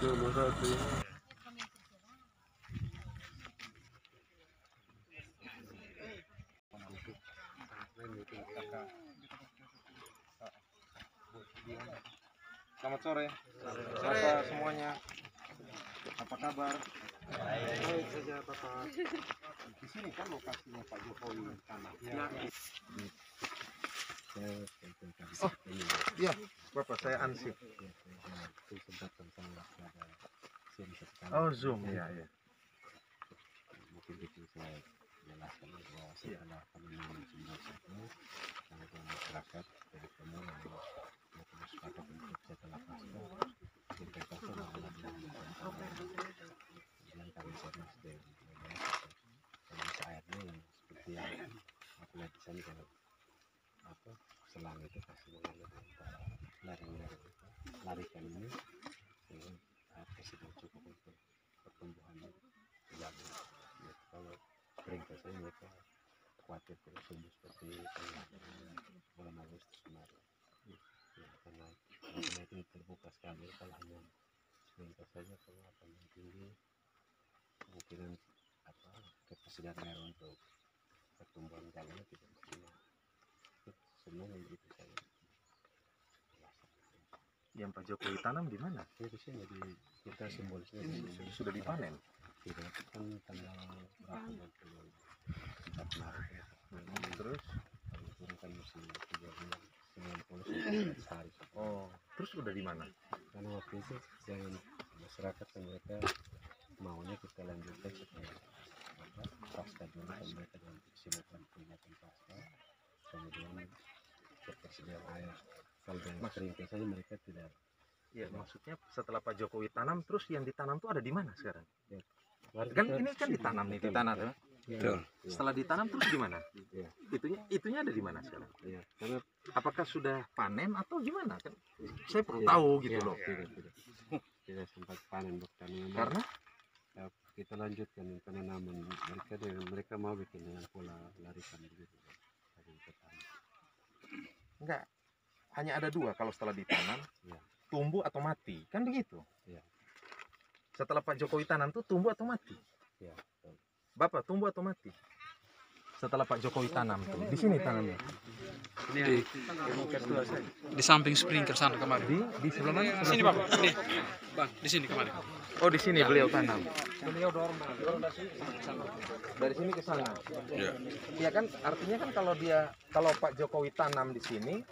Dulu satu ini. Selamat sore. Sore semuanya. Apa kabar? Baik saja, Bapak. Di sini kan lokasinya Pak Jokowi tanah. Ya. Oh, iya, Bapak saya ansip. Oh, Zoom, ya, ya. Mungkin itu saya jelaskan bahwa setelah kami menjadi masyarakat dari semua yang sepakat untuk setelah pasca investasi mengalami dengan kami servis dan airnya yang seperti yang aku lihat di sana kalau apa selang itu pasti mengalami larikan ini sehingga airnya sudah cukup untuk pertumbuhan jagung. Kalau kering saja mereka khawatir kalau tumbuh seperti bulan Agustus kemarin. Ya, karena itu terbuka sekali kalau hanya sebentar saja kalau akan tinggi kemungkinan apa ketersediaan air untuk pertumbuhan jagungnya tidak maksimal. Semuanya itu saya. Yang Pak Jokowi tanam di mana? Ya, di sini kita simbolisnya Sudah dipanen. Tidak kan tanggal berapa nanti 4 Maret ya. Terus Itu kan masih 3 bulan 90 sehari. oh, terus udah di mana? Karena waktu itu yang masyarakat kan mereka maunya kita lanjutkan setelah pasca dulu kan mereka dan silakan kegiatan pasca kemudian ketersediaan air kalau dengan kering saja mereka tidak. Ya, maksudnya setelah Pak Jokowi tanam, terus yang ditanam tuh ada di mana sekarang? Ya. Kan ini kan ditanam nih, ditanam. Betul. Setelah ditanam terus di mana? Ya. Itunya ada di mana sekarang? Ya. Karena Apakah sudah panen atau gimana? Kan saya perlu ya, tahu gitu ya, loh. tidak sempat panen bertanian. Karena ya, kita lanjutkan penanaman mereka mau bikin dengan pola larikan begitu. enggak, hanya ada dua kalau setelah ditanam, Ya. tumbuh atau mati, kan begitu. Ya. Setelah Pak Jokowi tanam tuh tumbuh atau mati? Ya. Bapak tumbuh atau mati? Setelah Pak Jokowi tanam tuh, di sini tanamnya. Di samping sprinkler sana kemarin. Di sebelah mana? Di sini Bapak, ini. Bang, di sini kemarin. Oh, di sini beliau tanam. Dari sini ke sana. Iya. Ya kan, artinya kan kalau Pak Jokowi tanam di sini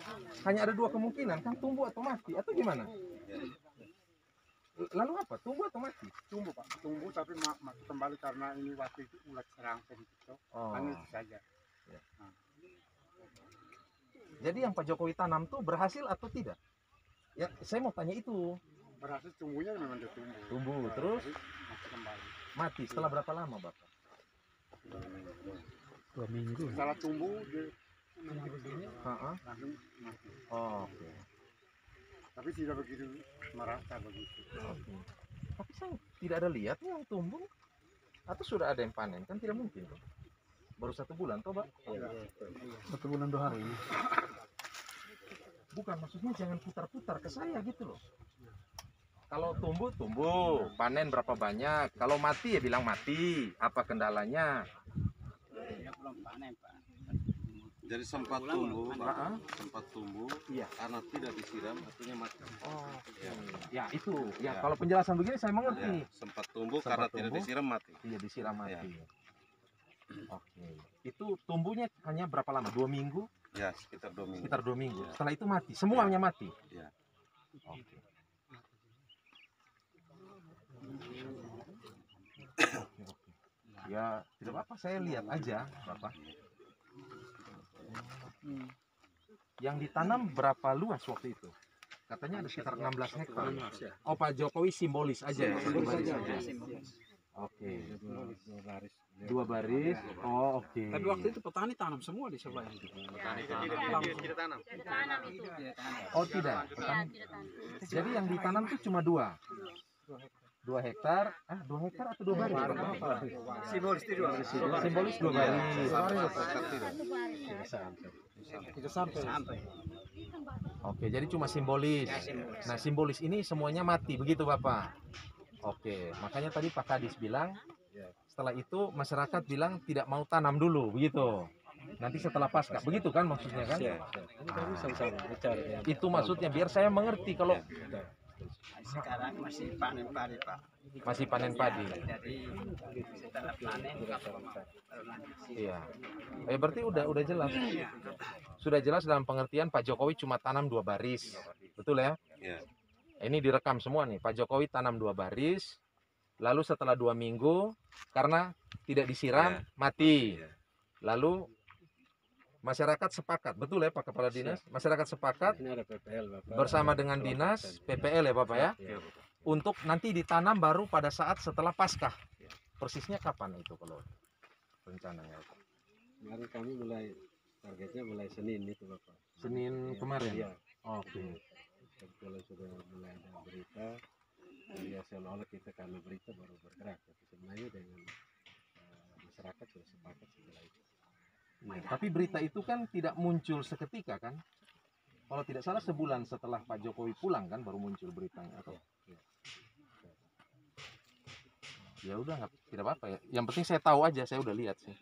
hanya ada dua kemungkinan, kan tumbuh atau mati atau gimana? Lalu apa? Tumbuh atau mati? Tumbuh Pak, tumbuh tapi kembali karena ini waktu itu ulat serang gitu. Oh. Hanya itu saja. Ya. Jadi yang Pak Jokowi tanam tuh berhasil atau tidak? Ya, saya mau tanya itu. Berhasil tumbuhnya memang dia tumbuh. Tumbuh, terus Tapi masih kembali. mati setelah berapa lama, Bapak? 2 minggu. Setelah tumbuh dia begini Heeh. langsung mati. Oh, oke. Tapi tidak begitu merata begitu. Oke. Tapi saya tidak ada lihat yang tumbuh atau sudah ada yang panen, kan tidak mungkin tuh. Baru 1 bulan toh, Pak? 1 bulan 2 hari. Bukan, maksudnya jangan putar-putar ke saya gitu loh. Kalau tumbuh, tumbuh. Panen berapa banyak. Kalau mati ya bilang mati. Apa kendalanya? Jadi sempat tumbuh, Heeh. sempat tumbuh, Iya. karena tidak disiram, artinya mati. Oh, Ya. ya itu. Ya, Ya. kalau penjelasan begini saya mengerti. Ya, sempat tumbuh Sempat karena tidak tumbuh. disiram mati. Iya, disiram mati. Ya. Oke. Itu tumbuhnya hanya berapa lama? 2 minggu? Ya, sekitar 2 minggu. Sekitar 2 minggu. Ya. Setelah itu mati. Semuanya mati. Ya. Oke. Oke. Ya, tidak apa-apa. Saya lihat aja, Bapak. Yang ditanam berapa luas waktu itu? Katanya ada sekitar 16 hektar. Oh, Pak Jokowi simbolis aja ya? Simbolis aja. Oke. 2 baris. Oh, oke. Tapi waktu itu petani tanam semua di sebelah itu. Oh, tidak. Petani. Jadi yang ditanam itu cuma 2. 2 hektar. 2 hektar atau 2 baris? Simbolis itu juga. Simbolis 2 baris. Tidak sampai. Oke, jadi cuma simbolis. Nah, simbolis ini semuanya mati, begitu Bapak? Oke, makanya tadi Pak Kadis bilang, setelah itu masyarakat bilang tidak mau tanam dulu, begitu. Nanti setelah Paskah, begitu kan maksudnya kan? Itu maksudnya, biar saya mengerti kalau Sekarang masih panen padi, Pak. masih panen padi. Jadi setelah panen Iya. Berarti udah jelas. Sudah jelas dalam pengertian Pak Jokowi cuma tanam 2 baris. Betul ya? Iya. Ini direkam semua nih. Pak Jokowi tanam 2 baris. Lalu setelah 2 minggu karena tidak disiram mati. Lalu masyarakat sepakat, betul ya Pak Kepala Dinas? Masyarakat sepakat Ini ada PPL Bapak. bersama dengan dinas PPL ya Bapak ya, untuk nanti ditanam baru pada saat setelah Paskah. Persisnya kapan itu kalau rencananya? Kemarin kami targetnya mulai Senin itu Bapak. Senin kemarin. Iya. Oke. Kalau sudah mulai ada berita, ya seolah-olah kita karena berita baru bergerak. Tapi sebenarnya dengan masyarakat sudah sepakat setelah itu. Iya, tapi berita itu kan tidak muncul seketika kan? Kalau tidak salah sebulan setelah Pak Jokowi pulang kan baru muncul beritanya atau? Ya udah tidak apa-apa ya. Yang penting saya tahu aja, saya udah lihat sih.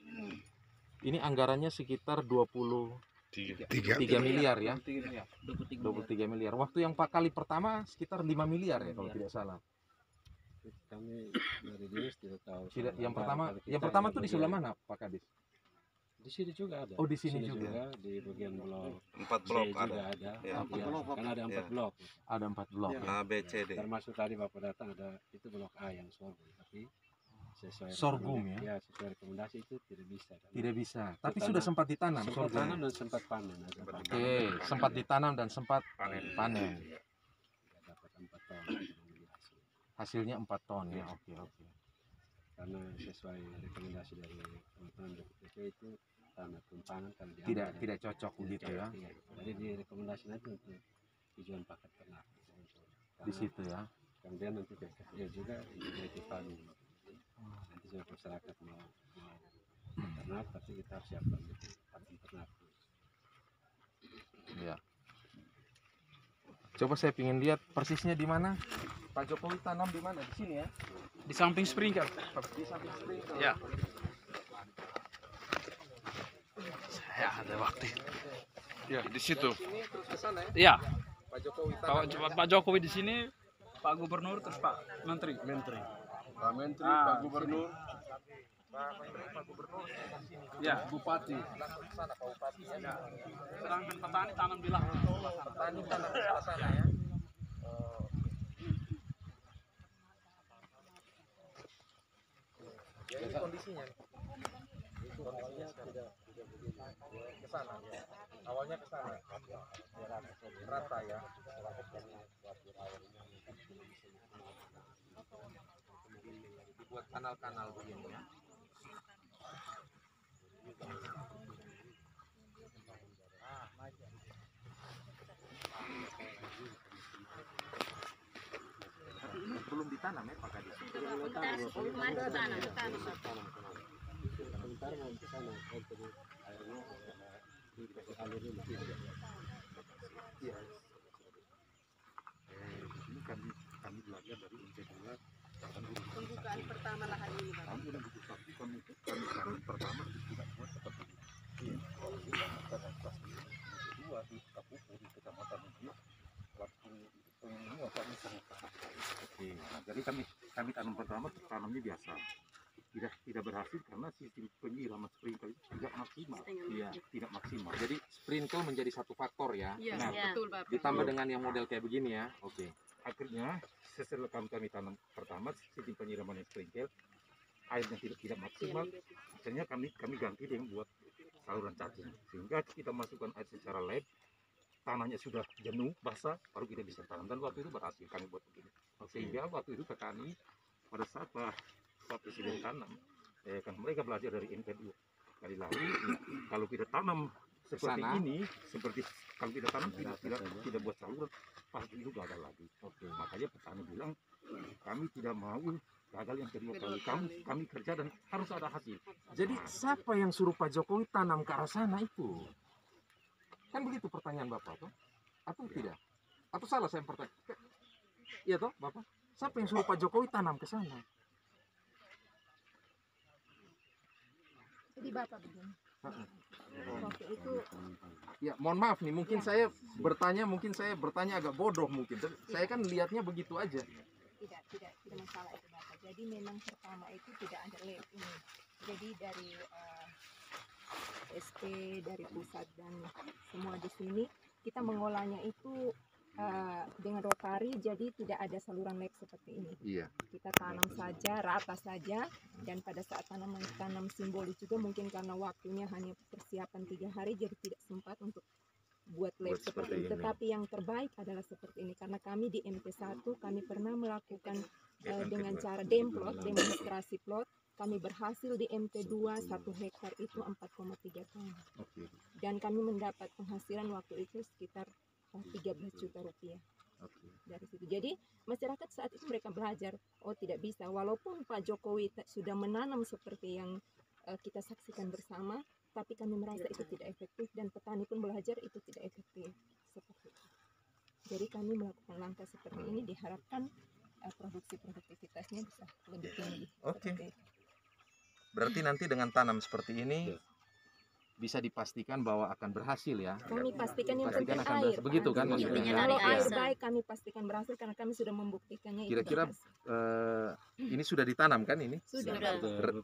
Ini anggarannya sekitar 23 miliar ya. 23 miliar. Waktu yang kali pertama sekitar 5 miliar ya kalau tidak salah. Kami dari dinas tidak tahu. Tidak, yang pertama tuh di sebelah mana Pak Kadis? Di sini juga ada. Oh, di sini juga. Di bagian blok 4 blok C ada. juga ada. Ya. Kan ada 4 Ya. blok. Ada 4 blok. Ya. A, B, C, D. Termasuk tadi Bapak datang ada itu blok A yang sorghum, tapi sesuai Sorghum ya sesuai rekomendasi itu tidak bisa. Tidak bisa. Tapi Tanam. sudah sempat ditanam. Sempat sorghum. tanam dan sempat panen. Ada panen. Oke, sempat ditanam dan sempat panen. Dapat 4 ton hasil. Hasilnya 4 ton ya. Oke. Karena sesuai rekomendasi dari teman-teman BPPT itu tanah tumpangan kalau Tidak cocok begitu ya. Iya. Jadi direkomendasi nanti untuk tujuan pakan ternak. Di situ ya. Kemudian nanti BPPT juga integrated farming. Nanti juga masyarakat mau ternak, tapi kita harus siapkan pakan ternak. Ya. Coba saya ingin lihat persisnya di mana. Pak Jokowi tanam di mana? Di sini ya. Di samping sprinkler. Di samping sprinkler. Ya. Saya ada waktu. Ya, di situ. Sini terus ke sana ya. Iya. Pak Jokowi tanam. Pak Jokowi di sini, Pak Gubernur terus Pak Menteri. Pak Menteri, Ah, Pak Gubernur. Pak Menteri, Pak Gubernur di sini. Ya, Bupati. Langsung ke sana Pak Bupati ya. Sedangkan petani tanam di lahan. Petani tanam di sebelah sana ya. Ya, ini kondisinya. Kondisinya tidak ke sana. Awalnya ke sana. Rata ya. Dibuat kanal-kanal begini ya. Tapi ini belum ditanam ya Pak Kadis? Sebentar mau ke sana, jadi airnya dikasih alir dulu. Iya. Ini kami belajar dari NC2 Pembukaan pertama lahan ini, Pak. kami udah tapi kami pertama tidak buat seperti ini. Kalau kita katakan kelas kedua di Kapupu di Kecamatan ini waktu ini apa misalnya. Nah, jadi kami tanam pertama tanamnya biasa. Tidak berhasil karena sistem penyiraman sprinkler itu tidak maksimal. Iya, tidak maksimal. Jadi sprinkle menjadi satu faktor ya. Iya, Nah, betul, Bapak. Ditambah dengan yang model kayak begini ya. Oke. Akhirnya setelah kami tanam pertama sistem penyiraman sprinkler airnya tidak maksimal. Akhirnya kami ganti dengan buat saluran cacing sehingga kita masukkan air secara lab, tanahnya sudah jenuh basah baru kita bisa tanam, dan waktu itu berhasil kami buat begini. Sehingga waktu itu petani pada saat Pak Presiden tanam kan mereka belajar dari NPDU kali lalu kalau kita tanam seperti Sana. ini, seperti kalau kita tanam tidak buat saluran pasti itu gagal lagi. Oke. Makanya petani bilang kami tidak mau gagal yang kedua kali. Kami kerja dan harus ada hasil. Jadi siapa yang suruh Pak Jokowi tanam ke arah sana itu? Kan begitu pertanyaan Bapak tuh. atau tidak? Atau salah saya pertanyaan? Iya toh, Bapak? Siapa yang suruh Pak Jokowi tanam ke sana? Jadi Bapak begini. Waktu itu Ya, mohon maaf nih, mungkin saya bertanya agak bodoh mungkin. Tapi saya kan lihatnya begitu aja. tidak masalah itu Bapak. Jadi memang pertama itu tidak ada lab ini. Jadi dari SP dari pusat dan semua di sini kita mengolahnya itu dengan rotari, jadi tidak ada saluran lab seperti ini. Iya. Kita tanam saja, rata saja, dan pada saat tanam simbolis juga mungkin karena waktunya hanya persiapan 3 hari, jadi tidak sempat untuk buat lab seperti ini. Tetapi yang terbaik adalah seperti ini, karena kami di MP1 kami pernah melakukan dengan cara demplot, demonstrasi plot. Kami berhasil di MP2 1 hektar itu 4,3 ton. Dan kami mendapat penghasilan waktu itu sekitar 13 juta rupiah dari situ. Jadi masyarakat saat itu mereka belajar, oh tidak bisa, walaupun Pak Jokowi sudah menanam seperti yang kita saksikan bersama, tapi kami merasa itu tidak efektif dan petani pun belajar itu tidak efektif seperti itu. Jadi kami melakukan langkah seperti ini diharapkan produktivitasnya bisa lebih tinggi. Oke. Seperti itu. Berarti nanti dengan tanam seperti ini bisa dipastikan bahwa akan berhasil ya. Kami pastikan yang Pastikan penting akan air. berhasil. Begitu kan maksudnya? Kalau Ya. air baik kami pastikan berhasil karena kami sudah membuktikannya. itu Kira-kira berhasil. ini sudah ditanam kan ini? Sudah.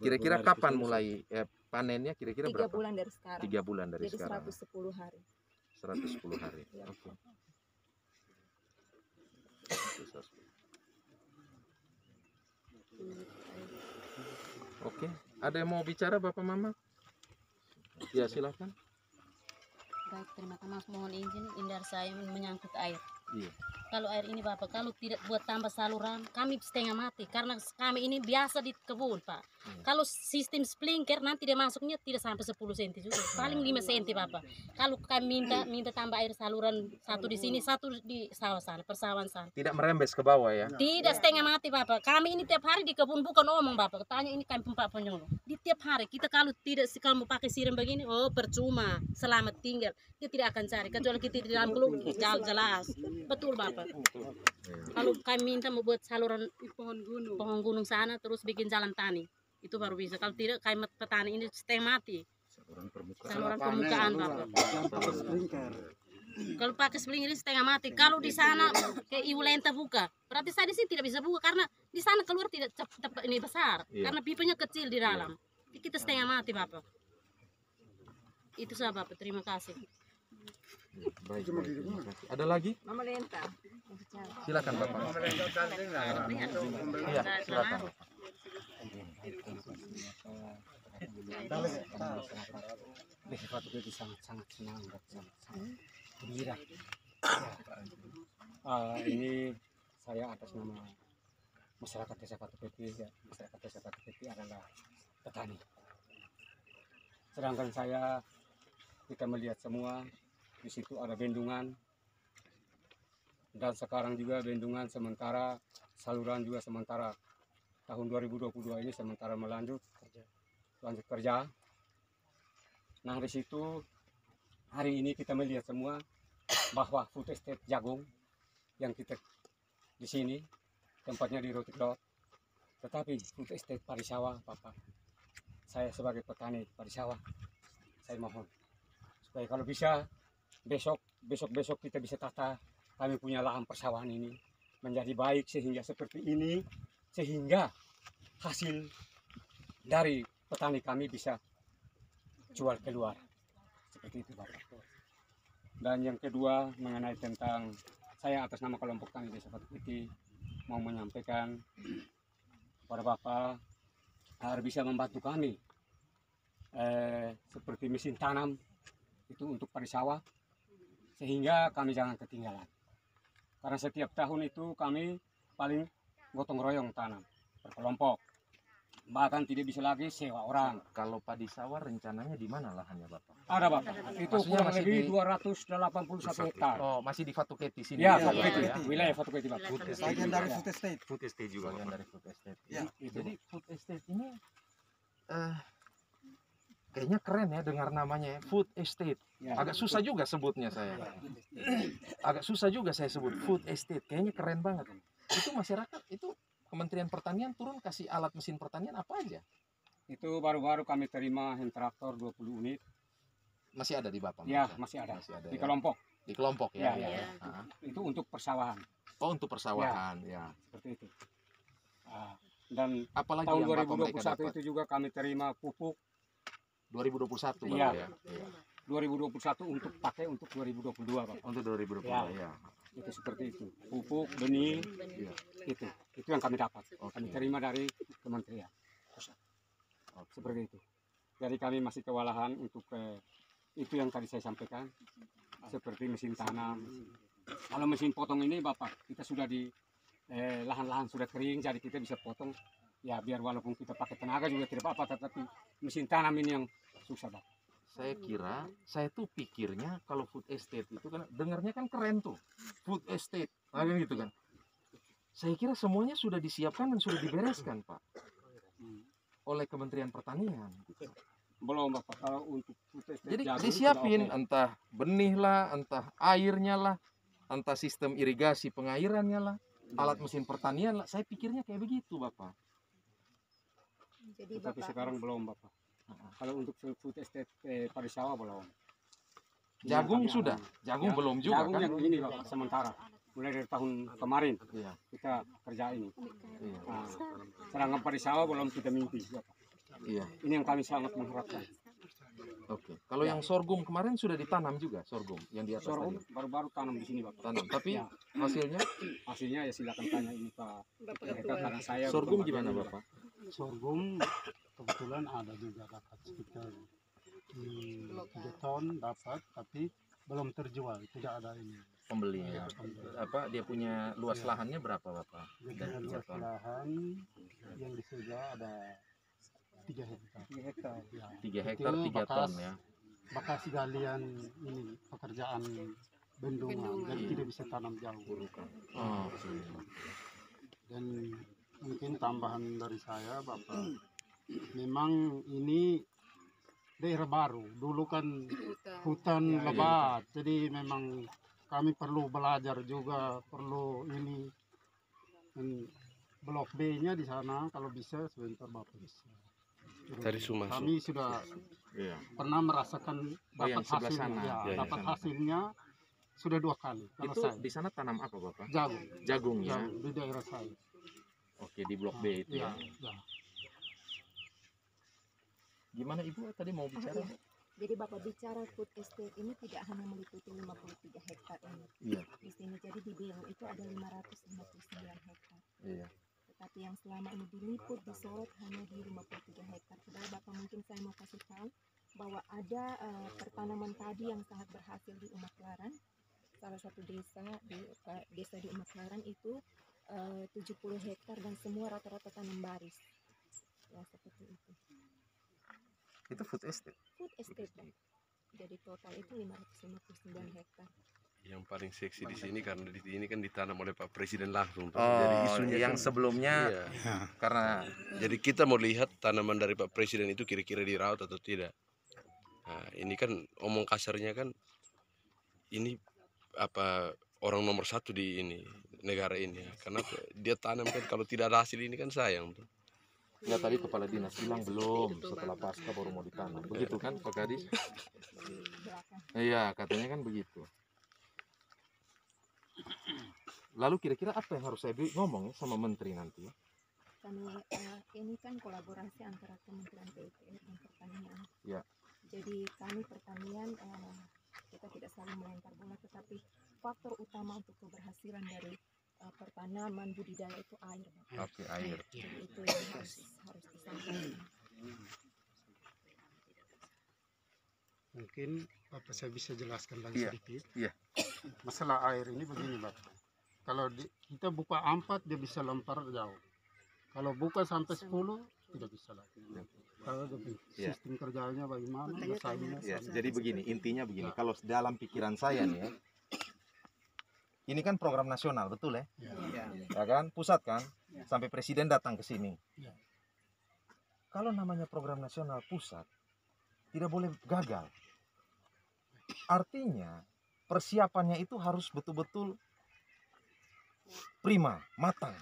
Kira-kira kapan mulai panennya? Kira-kira 3 berapa? bulan dari sekarang. 3 bulan dari Jadi sekarang. 110 hari. 110 hari. Ya. Oke. Oke, ada yang mau bicara Bapak Mama? Ya, silakan. Baik, terima kasih. Mohon izin, Indar saya menyangkut air. Iya. Kalau air ini Bapak, kalau tidak buat tambah saluran, kami setengah mati. Karena kami ini biasa di kebun Pak. Kalau sistem sprinkler nanti dia masuknya tidak sampai 10 cm juga. Paling 5 cm Bapak. Kalau kami minta tambah air saluran, satu di sini, satu di sawah sana, persawahan sana. Tidak merembes ke bawah ya? Tidak setengah mati Bapak. Kami ini tiap hari di kebun, bukan omong Bapak. Tanya ini kami Pak penyuluh. Di tiap hari kita kalau mau pakai siram begini, oh percuma. Selamat tinggal. Kita tidak akan cari. Kecuali kita di dalam gelung, jelas. Betul Bapak. Kalau kami minta mau buat saluran pohon gunung sana, terus bikin jalan tani. Itu baru bisa. Kalau tidak, kami petani ini setengah mati. Saluran permukaan Bapak. Kalau pakai sprinkler ini setengah mati. Kalau di sana ke Iwulenta buka, berarti saya di sini tidak bisa buka karena di sana keluar tidak cepat ini besar. Karena pipanya kecil di dalam. Kita setengah mati Bapak. Itu saja Bapak. Terima kasih. Baik, terima kasih. Ada lagi? Mama Lenta. Silakan Bapak. Iya, silakan. Sangat senang dan sangat gembira. Ini saya atas nama masyarakat Desa Patupeti. Masyarakat Desa Patupeti adalah petani. Sedangkan kita melihat semua di situ ada bendungan, dan sekarang juga bendungan sementara, saluran juga sementara. Tahun 2022 ini sementara lanjut kerja. Nah di situ hari ini kita melihat semua bahwa food estate jagung yang kita di sini tempatnya di Roti Klot, tetapi food estate padi sawah Bapak. Saya sebagai petani padi sawah, saya mohon supaya kalau bisa besok kita bisa tata kami punya lahan persawahan ini menjadi baik sehingga seperti ini, sehingga hasil dari petani kami bisa jual keluar seperti itu Bapak. Dan yang kedua mengenai tentang saya atas nama kelompok tani Desa Patupeti mau menyampaikan kepada Bapak agar bisa membantu kami seperti mesin tanam itu untuk padi sawah, sehingga kami jangan ketinggalan. Karena setiap tahun itu kami paling gotong royong tanam berkelompok, bahkan tidak bisa lagi sewa orang. Kalau padi sawah rencananya di mana lahannya Bapak? Ada Bapak, itu Maksudnya kurang masih lebih di- 281 hektar. Oh, masih di Fatuketi sini. Ya, juga, Fatuketi, ya? wilayah Fatuketi Bapak. Bagian dari Ya. food estate. Food estate juga. Bagian dari food estate. Ya, itu. Jadi food estate ini Kayaknya keren ya dengar namanya food estate. Ya. Agak susah juga sebutnya saya. Agak susah juga saya sebut food estate. Kayaknya keren banget. Itu masyarakat itu Kementerian Pertanian turun kasih alat mesin pertanian apa aja? Itu baru-baru kami terima hand traktor 20 unit. Masih ada di Bapak? Ya, masih ada. Di ya. kelompok. Di kelompok ya. Ya, ya. Ah. Itu untuk persawahan. Oh, untuk persawahan ya. Seperti itu. Dan Apalagi tahun yang Bapak mereka 2021 dapat? itu juga kami terima pupuk 2021 Bapak Iya. ya. Iya. 2021 untuk pakai untuk 2022 Pak. Untuk 2022 Ya. ya. Itu seperti itu. Pupuk, benih, Iya. itu yang kami dapat. Oke. Kami terima dari kementerian. Oke. Seperti itu. Jadi kami masih kewalahan untuk itu yang tadi saya sampaikan. Seperti mesin tanam. Kalau mesin potong ini Bapak, kita sudah di lahan-lahan sudah kering, jadi kita bisa potong. Ya biar walaupun kita pakai tenaga juga tidak apa-apa, tetapi mesin tanam ini yang susah Bapak. Saya tuh pikirnya kalau food estate itu kan dengarnya kan keren tuh. Food estate, gitu kan. Saya kira semuanya sudah disiapkan dan sudah dibereskan, Pak. Oleh Kementerian Pertanian. Belum Bapak, kalau untuk food estate Jadi jagung disiapin sudah oke. entah benih lah, entah airnya lah, entah sistem irigasi pengairannya lah, alat mesin pertanian lah. Saya pikirnya kayak begitu, Bapak. Jadi Tetapi Bapak sekarang belum Bapak. Kalau untuk food estate padi sawah belum. Jagung Ini sudah, kami jagung Ya, belum juga jagung kan? yang ini Bapak, sementara. Mulai dari tahun kemarin Iya, kita kerja ini. iya, Nah, sedangkan padi sawah belum kita mimpi Bapak. iya. Ini yang kami sangat mengharapkan. Oke. Kalau yang sorghum kemarin sudah ditanam juga sorghum yang di atas Sorghum tadi. baru-baru tanam di sini Bapak. Tanam. Tapi Ya. hasilnya Hasilnya ya silakan tanya ini Pak. Bapak Mereka Ketua. karena saya sorghum bukan gimana, bagian Bapak? Sorghum kebetulan ada juga dapat sekitar 3 ton dapat, tapi belum terjual, tidak ada ini. Pembelinya. Apa dia punya luas lahannya berapa, Bapak? Jadi Dan 3 luas ton. lahan yang disegel ada 3 hektar. 3 hektar. Ya, 3 hektar itu 3 ton ya. Bekas galian ini pekerjaan bendungan, jadi tidak bisa tanam jauh. Oh, Dan mungkin tambahan dari saya Bapak, memang ini daerah baru, dulu kan hutan lebat, jadi memang kami perlu belajar juga, perlu ini. Dan blok B-nya di sana kalau bisa sebentar Bapak bisa. Dari Sumasuk. Kami sudah iya. pernah merasakan Oh, yang dapat sebelah hasilnya, sana. ya, Ya, dapat sana. hasilnya sudah 2 kali. Kalau Itu saya di sana tanam apa, Bapak? jagung, Jagung ya. jagung di daerah saya. Oke, di blok B itu Ya, ya. ya. Gimana Ibu tadi mau bicara? Iya. Jadi Bapak bicara food estate ini tidak hanya meliputi 53 hektar ini. Iya, Di sini jadi di Bilang itu ada 559 hektar. iya. Tetapi yang selama ini diliput disorot hanya di 53 hektar. Padahal Bapak mungkin saya mau kasih tahu bahwa ada pertanaman padi yang sangat berhasil di Umaklaran. Salah satu desa di Umaklaran itu 70 hektar dan semua rata-rata tanam baris. Ya seperti itu. Itu food estate. Food estate Pak. Jadi total itu 559 hektar. Yang paling seksi di sini karena di sini kan ditanam oleh Pak Presiden langsung. Oh, Jadi isunya yang kan- sebelumnya Iya. karena Jadi kita mau lihat tanaman dari Pak Presiden itu kira-kira dirawat atau tidak. Nah, ini kan omong kasarnya kan ini apa orang nomor 1 di ini negara ini. Karena dia tanam kan kalau tidak ada hasil ini kan sayang tuh. ya tadi kepala dinas bilang belum, setelah pasca baru mau ditanam. Begitu kan Pak Kadis? Di belakang. Iya, katanya kan begitu. Lalu kira-kira apa yang harus saya ngomong ya sama menteri nanti? Kami ini kan kolaborasi antara Kementerian PUPR dan Pertanian. Ya. Jadi kami pertanian kita tidak saling melempar bola, tetapi faktor utama untuk keberhasilan dari pertanaman budidaya itu air, Bapak. Oke, air. Jadi itu yang harus disampaikan. Mungkin Bapak saya bisa jelaskan lagi Iya, sedikit. iya. Masalah air ini begini Bapak. Kalau kita buka 4 dia bisa lempar jauh. Kalau buka sampai 10 tidak bisa lagi. Kalau Iya. sistem kerjanya bagaimana? Desainnya Ya, sama. jadi begini, intinya begini. Kalau dalam pikiran saya nih ya, ini kan program nasional, betul ya? Ya. Ya kan, pusat kan, sampai presiden datang ke sini. Ya. Kalau namanya program nasional pusat, tidak boleh gagal. Artinya persiapannya itu harus betul-betul prima, matang.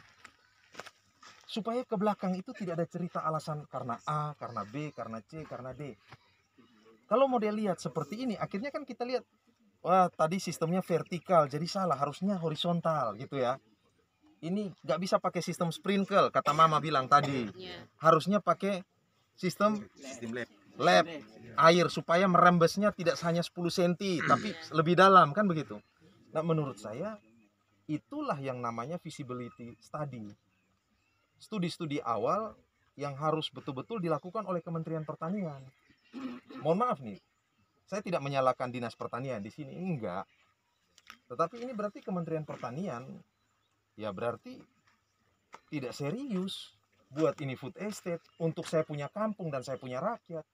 Supaya ke belakang itu tidak ada cerita alasan karena A, karena B, karena C, karena D. Kalau model lihat seperti ini, akhirnya kan kita lihat, wah tadi sistemnya vertikal, jadi salah, harusnya horizontal gitu ya. Ini nggak bisa pakai sistem sprinkle, kata mama bilang tadi. Harusnya pakai sistem lab air supaya merembesnya tidak hanya 10 cm, tapi lebih dalam, kan begitu. Nah menurut saya, itulah yang namanya feasibility study. Studi-studi awal yang harus betul-betul dilakukan oleh Kementerian Pertanian. Mohon maaf nih, saya tidak menyalahkan Dinas Pertanian di sini, enggak. Tetapi ini berarti Kementerian Pertanian, ya berarti tidak serius buat ini food estate untuk saya punya kampung dan saya punya rakyat.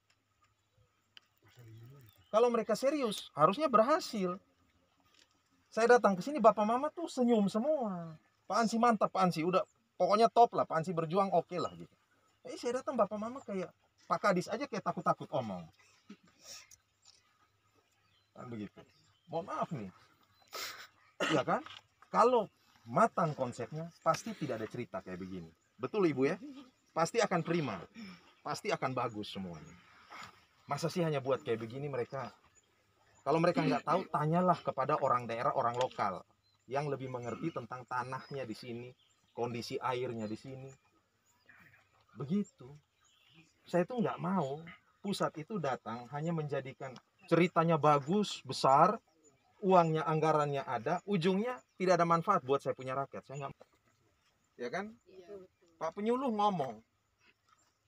Kalau mereka serius, harusnya berhasil. Saya datang ke sini, bapak mama tuh senyum semua. Pak Ansi mantap, Pak Ansi, udah pokoknya top lah, Pak Ansi berjuang oke lah gitu. Saya datang bapak mama kayak Pak Kadis aja kayak takut-takut omong. Kan begitu. Mohon maaf nih. Ya kan? Kalau matang konsepnya, pasti tidak ada cerita kayak begini. Betul Ibu ya? Pasti akan prima. Pasti akan bagus semuanya. Masa sih hanya buat kayak begini mereka? Kalau mereka nggak tahu, tanyalah kepada orang daerah, orang lokal yang lebih mengerti tentang tanahnya di sini, kondisi airnya di sini. Begitu. Saya tuh nggak mau pusat itu datang hanya menjadikan ceritanya bagus, besar, uangnya, anggarannya ada, ujungnya tidak ada manfaat buat saya punya rakyat. Saya nggak, ya kan? Pak Penyuluh ngomong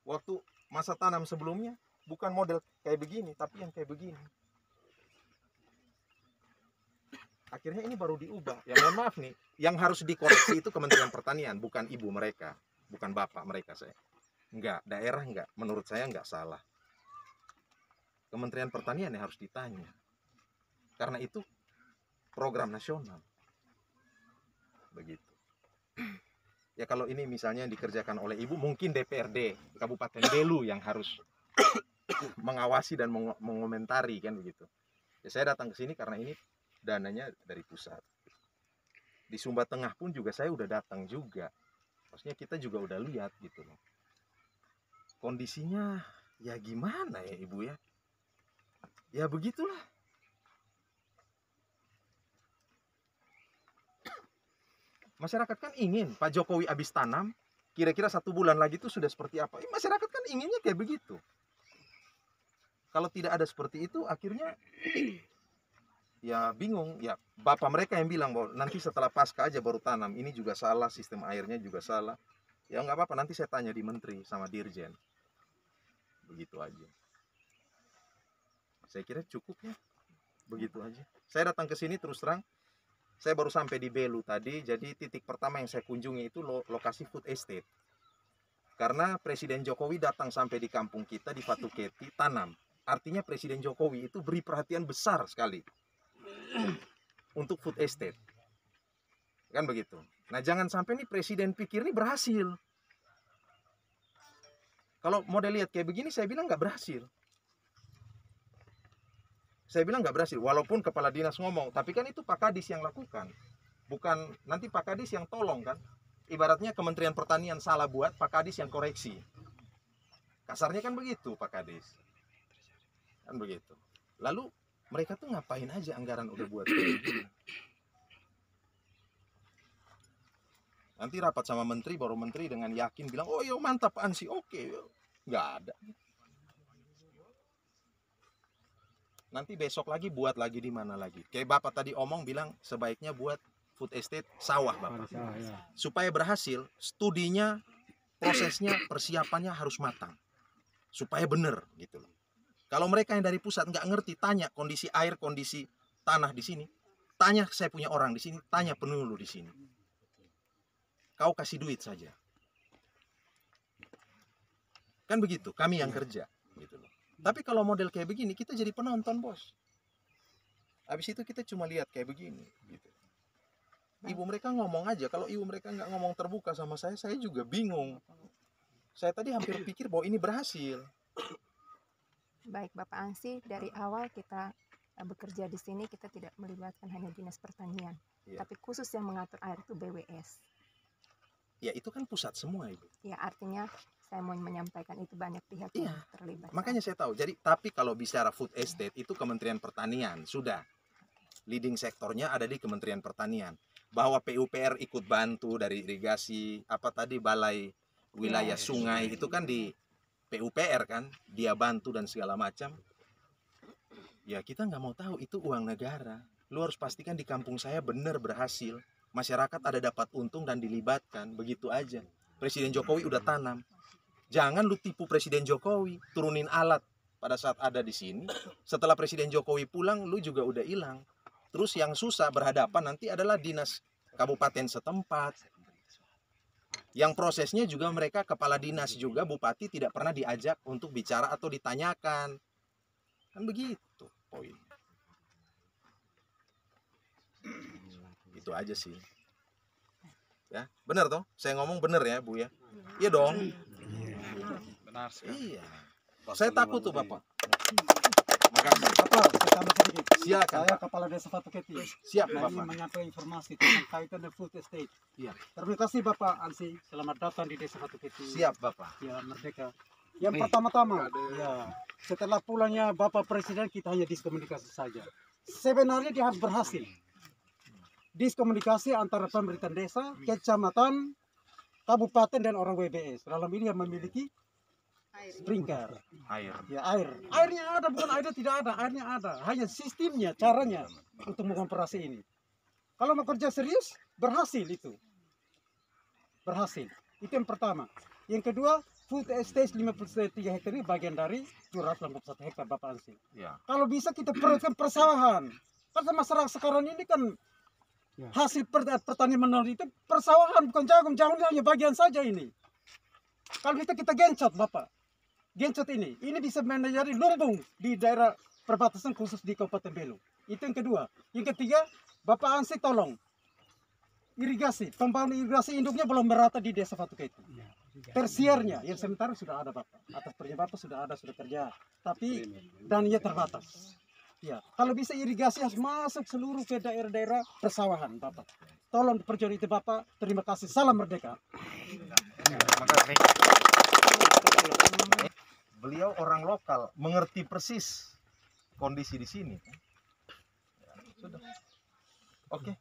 waktu masa tanam sebelumnya bukan model kayak begini, tapi yang kayak begini. Akhirnya ini baru diubah. Ya mohon maaf nih, yang harus dikoreksi itu Kementerian Pertanian, bukan ibu mereka, bukan bapak mereka saya. Enggak, daerah enggak, menurut saya enggak salah. Kementerian Pertanian yang harus ditanya. Karena itu program nasional. Begitu. Ya kalau ini misalnya dikerjakan oleh ibu, mungkin DPRD Kabupaten Belu yang harus mengawasi dan mengomentari kan begitu. Ya saya datang ke sini karena ini dananya dari pusat. Di Sumba Tengah pun juga saya udah datang juga. Maksudnya kita juga udah lihat gitu loh. Kondisinya ya gimana ya ibu ya? Ya begitulah. Masyarakat kan ingin Pak Jokowi habis tanam, kira-kira 1 bulan lagi itu sudah seperti apa? Masyarakat kan inginnya kayak begitu. Kalau tidak ada seperti itu, akhirnya ya bingung. Ya bapak mereka yang bilang bahwa nanti setelah pasca aja baru tanam. Ini juga salah, sistem airnya juga salah. Ya nggak apa-apa, nanti saya tanya di menteri sama dirjen. Begitu aja. Saya kira cukup ya. Begitu aja. Saya datang ke sini terus terang, saya baru sampai di Belu tadi. Jadi titik pertama yang saya kunjungi itu lokasi food estate. Karena Presiden Jokowi datang sampai di kampung kita di Fatuketi tanam. Artinya Presiden Jokowi itu beri perhatian besar sekali untuk food estate. Kan begitu. Nah jangan sampai nih Presiden pikir ini berhasil. Kalau model lihat kayak begini, saya bilang nggak berhasil. Saya bilang nggak berhasil, walaupun kepala dinas ngomong, tapi kan itu Pak Kadis yang lakukan. Bukan nanti Pak Kadis yang tolong kan. Ibaratnya Kementerian Pertanian salah buat, Pak Kadis yang koreksi. Kasarnya kan begitu Pak Kadis. Kan begitu. Lalu mereka tuh ngapain aja anggaran udah buat begini. Nanti rapat sama menteri, baru menteri dengan yakin bilang, oh iya mantap Pak Ansi, oke. Nggak ada. Nanti besok lagi buat lagi di mana lagi. Kayak Bapak tadi omong bilang sebaiknya buat food estate sawah Bapak. Supaya berhasil, studinya, prosesnya, persiapannya harus matang. Supaya benar gitu loh. Kalau mereka yang dari pusat nggak ngerti, tanya kondisi air, kondisi tanah di sini. Tanya saya punya orang di sini, tanya penyuluh di sini. Kau kasih duit saja. Kan begitu, kami yang kerja gitu loh. Tapi kalau model kayak begini, kita jadi penonton bos. Habis itu kita cuma lihat kayak begini gitu. Ibu mereka ngomong aja, kalau ibu mereka nggak ngomong terbuka sama saya juga bingung. Saya tadi hampir pikir bahwa ini berhasil. Baik Bapak Ansi, dari awal kita bekerja di sini kita tidak melibatkan hanya Dinas Pertanian, Iya. tapi khusus yang mengatur air itu BWS. Ya itu kan pusat semua Ibu. Ya artinya saya mau menyampaikan itu banyak pihak Iya. yang terlibat. Makanya saya tahu. Jadi tapi kalau bicara food estate itu Kementerian Pertanian sudah. Leading sektornya ada di Kementerian Pertanian. Bahwa PUPR ikut bantu dari irigasi, apa tadi balai wilayah sungai itu kan di PUPR kan, dia bantu dan segala macam. Ya kita nggak mau tahu itu uang negara. Lu harus pastikan di kampung saya benar berhasil. Masyarakat ada dapat untung dan dilibatkan, begitu aja. Presiden Jokowi udah tanam. Jangan lu tipu Presiden Jokowi, turunin alat pada saat ada di sini. Setelah Presiden Jokowi pulang, lu juga udah hilang. Terus yang susah berhadapan nanti adalah dinas kabupaten setempat. Yang prosesnya juga mereka kepala dinas juga bupati tidak pernah diajak untuk bicara atau ditanyakan. Kan begitu poin. Itu aja sih. Ya, benar toh? Saya ngomong benar ya, Bu ya? Iya dong. Benar sekali. Iya. Saya takut tuh, Bapak. Makasih. Bapak, saya tambah sedikit. Silakan, Saya Pak. Kepala Desa Fatuketi. Siap, Saya ingin Bapak. menyampaikan informasi tentang kaitan dengan food estate. Iya. Terima kasih Bapak Ansi. Selamat datang di Desa Fatuketi. Siap, Bapak. Ya, Merdeka. Yang pertama-tama, ya, setelah pulangnya Bapak Presiden kita hanya diskomunikasi saja. Sebenarnya dia harus berhasil. Diskomunikasi antara pemerintah desa, kecamatan, kabupaten dan orang WBS. Dalam ini yang memiliki sprinkler. Air. Ya air. Airnya ada, bukan airnya tidak ada. Airnya ada. Hanya sistemnya, caranya untuk mengoperasi ini. Kalau mau kerja serius, berhasil itu. Berhasil. Itu yang pertama. Yang kedua, food estate 53 hektar ini bagian dari 281 hektar Bapak Ansi. Ya. Kalau bisa kita prioritaskan persawahan. Karena masyarakat sekarang ini kan hasil pertanian menurut itu persawahan, bukan jagung. Jagung hanya bagian saja ini. Kalau kita gencot Bapak. Gencot ini bisa menjadi lumbung di daerah perbatasan khusus di Kabupaten Belu. Itu yang kedua. Yang ketiga, Bapak Ansi tolong irigasi, pembangunan irigasi induknya belum merata di Desa Fatuketi. Tersiernya, yang sementara sudah ada Bapak. Atas perintah Bapak sudah kerja. Tapi dananya terbatas. Ya, kalau bisa irigasi harus masuk seluruh ke daerah-daerah persawahan Bapak. Tolong diperjuangkan itu Bapak. Terima kasih. Salam merdeka. Makasih. Beliau orang lokal, mengerti persis kondisi di sini. Ya, sudah. Oke.